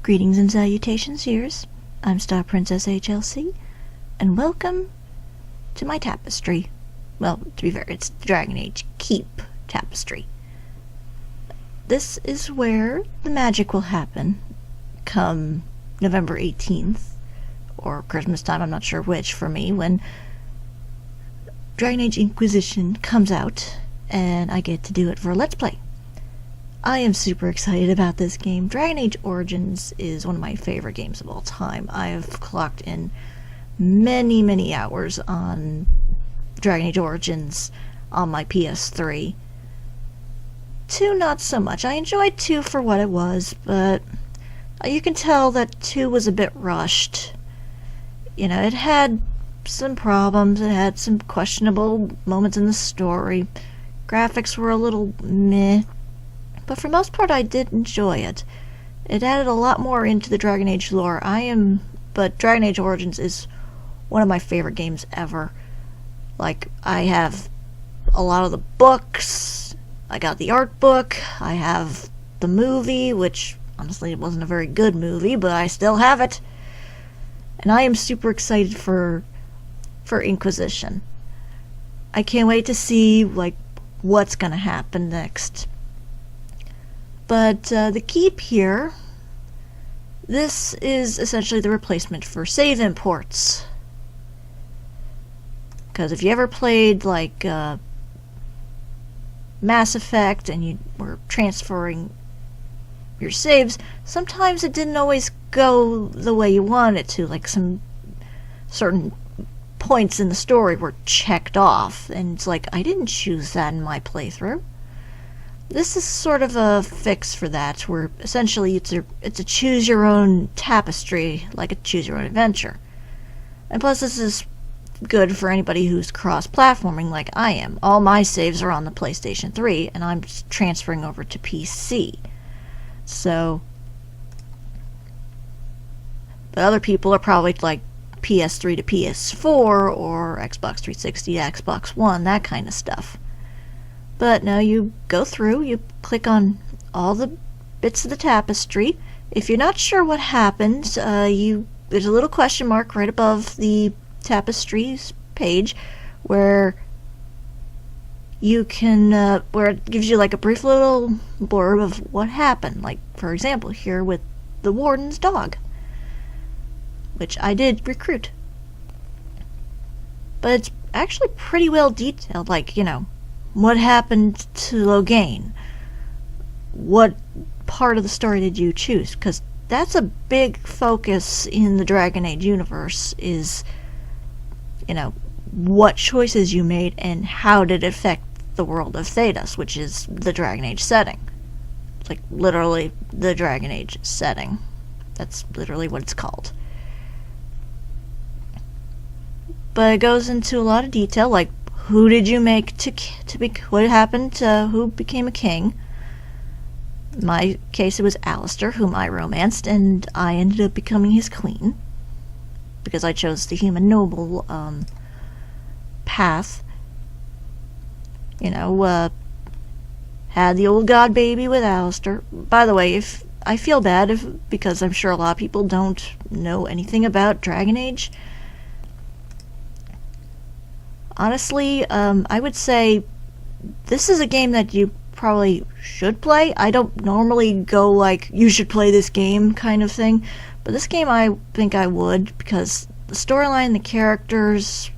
Greetings and salutations, here's I'm StarPrincessHLC, and welcome to my tapestry. Well, to be fair, it's the Dragon Age Keep tapestry. This is where the magic will happen come November 18th, or Christmas time, I'm not sure which for me, when Dragon Age Inquisition comes out, and I get to do it for a Let's Play. I am super excited about this game. Dragon Age Origins is one of my favorite games of all time. I have clocked in many hours on Dragon Age Origins on my PS3. 2 not so much. I enjoyed 2 for what it was, but you can tell that 2 was a bit rushed. You know, it had some problems, it had some questionable moments in the story. Graphics were a little meh. But for the most part, I did enjoy it. It added a lot more into the Dragon Age lore. But Dragon Age Origins is one of my favorite games ever. Like, I have a lot of the books, I got the art book, I have the movie, which, honestly, it wasn't a very good movie, but I still have it. And I am super excited for Inquisition. I can't wait to see, like, what's gonna happen next. But the Keep here, this is essentially the replacement for save imports. Because if you ever played like Mass Effect and you were transferring your saves, sometimes it didn't always go the way you wanted it to. Like some certain points in the story were checked off, and it's like, I didn't choose that in my playthrough. This is sort of a fix for that, where essentially it's a choose-your-own tapestry, like a choose-your-own-adventure. And plus, this is good for anybody who's cross-platforming like I am. All my saves are on the PlayStation 3, and I'm just transferring over to PC. So, but other people are probably like PS3 to PS4, or Xbox 360 to Xbox One, that kind of stuff. But no, you go through, you click on all the bits of the tapestry. If you're not sure what happens, there's a little question mark right above the tapestries page where you can, where it gives you like a brief little blurb of what happened. Like, for example, here with the warden's dog, which I did recruit. But it's actually pretty well detailed, like, you know, what happened to Loghain? What part of the story did you choose? Because that's a big focus in the Dragon Age universe, is, you know, what choices you made and how did it affect the world of Thedas, which is the Dragon Age setting. It's like literally the Dragon Age setting. That's literally what it's called. But it goes into a lot of detail, like who did you make to be? What happened to who became a king? In my case, it was Alistair, whom I romanced, and I ended up becoming his queen because I chose the human noble path. You know, had the old god baby with Alistair. By the way, if I feel bad because I'm sure a lot of people don't know anything about Dragon Age. Honestly, I would say this is a game that you probably should play. I don't normally go like, you should play this game kind of thing, but this game I think I would, because the storyline, the characters,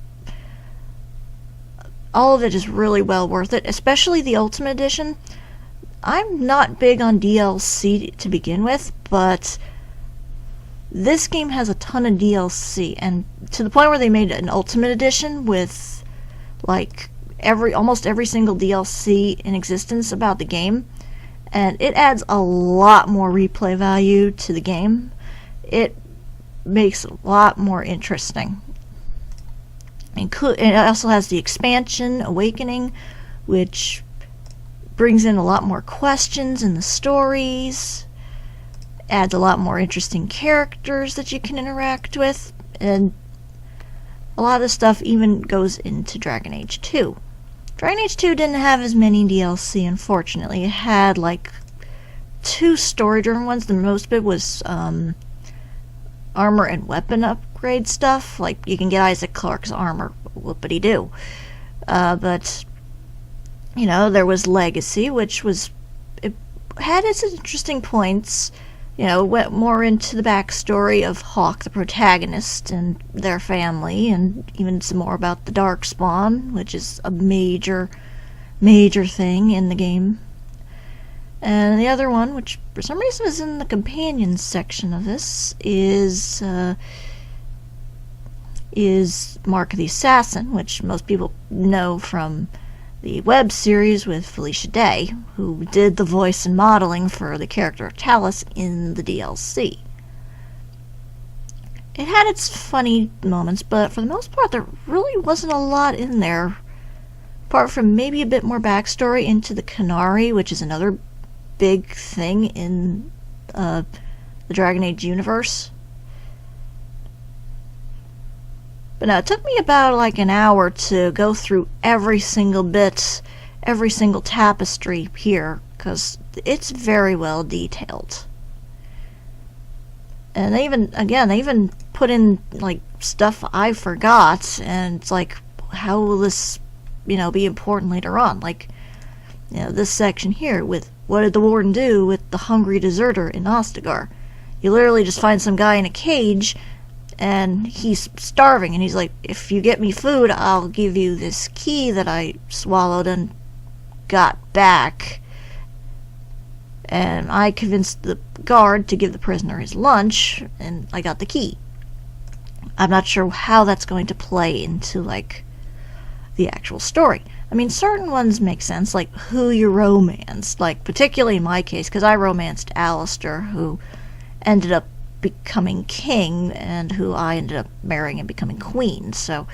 all of it is really well worth it, especially the Ultimate Edition. I'm not big on DLC to begin with, but this game has a ton of DLC, and to the point where they made an Ultimate Edition with like almost every single DLC in existence about the game, and it adds a lot more replay value to the game. It makes it a lot more interesting. And it also has the expansion, Awakening, which brings in a lot more questions in the stories, adds a lot more interesting characters that you can interact with, and a lot of stuff even goes into Dragon Age 2. Dragon Age 2 didn't have as many DLC, unfortunately. It had like 2 story-driven ones. The most of it was armor and weapon upgrade stuff. Like, you can get Isaac Clarke's armor, whoopity-doo. But, you know, there was Legacy, which was... it had its interesting points. You know, went more into the backstory of Hawk, the protagonist, and their family, and even some more about the Darkspawn, which is a major thing in the game. And the other one, which for some reason is in the companions section of this, is Mark the Assassin, which most people know from the web series with Felicia Day, who did the voice and modeling for the character of Talus in the DLC. It had its funny moments, but for the most part there really wasn't a lot in there, apart from maybe a bit more backstory into the Canary, which is another big thing in the Dragon Age universe. But no, it took me about like an hour to go through every single bit, every single tapestry here, because it's very well detailed. And they even put in like stuff I forgot, and it's like, how will this, you know, be important later on? Like, you know, this section here with what did the warden do with the hungry deserter in Ostagar? You literally just find some guy in a cage, and he's starving, and he's like, if you get me food, I'll give you this key that I swallowed and got back. And I convinced the guard to give the prisoner his lunch, and I got the key. I'm not sure how that's going to play into, like, the actual story. I mean, certain ones make sense, like who you romance, like, particularly in my case, because I romanced Alistair, who ended up becoming king, and who I ended up marrying and becoming queen, so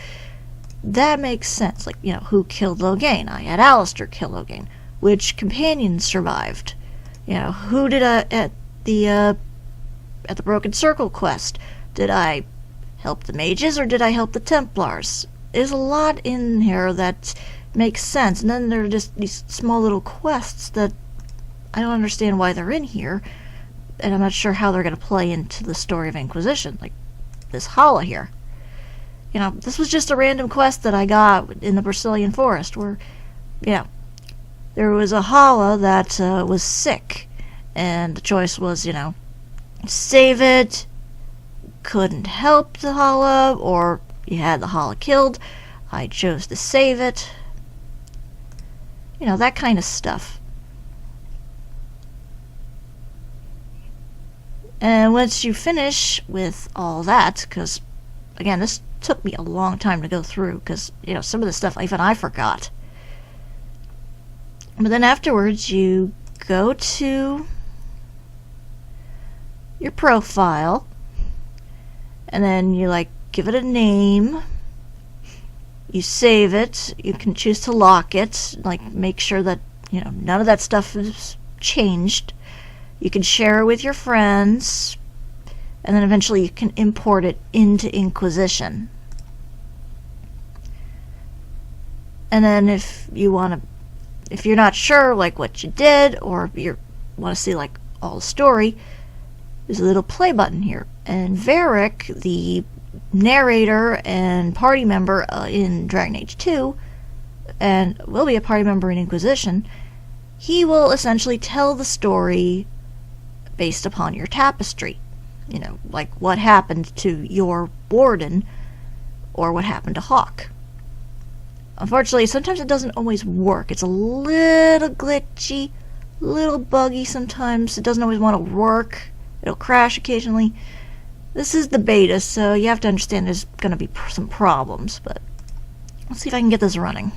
that makes sense. Like, you know, who killed Loghain? I had Alistair kill Loghain. Which companions survived? You know, who did I at the Broken Circle quest? Did I help the mages, or did I help the Templars? There's a lot in here that makes sense, and then there are just these small little quests that I don't understand why they're in here, and I'm not sure how they're going to play into the story of Inquisition, like this Hala here. You know, this was just a random quest that I got in the Brazilian forest, where, you know, there was a Hala that was sick, and the choice was, you know, save it, couldn't help the Hala, or you had the Hala killed. I chose to save it. You know, that kind of stuff. And once you finish with all that, because, again, this took me a long time to go through, because, you know, some of the stuff even I forgot. But then afterwards, you go to your profile, and then you, like, give it a name. You save it. You can choose to lock it, like, make sure that, you know, none of that stuff is changed. You can share it with your friends, and then eventually you can import it into Inquisition. And then if you want to, if you're not sure, like, what you did, or you want to see, like, all the story, there's a little play button here. And Varric, the narrator and party member in Dragon Age 2, and will be a party member in Inquisition, he will essentially tell the story based upon your tapestry. You know, like what happened to your warden, or what happened to Hawk. Unfortunately, sometimes it doesn't always work. It's a little glitchy, little buggy sometimes. It doesn't always want to work. It'll crash occasionally. This is the beta, so you have to understand there's going to be some problems, but let's see if I can get this running.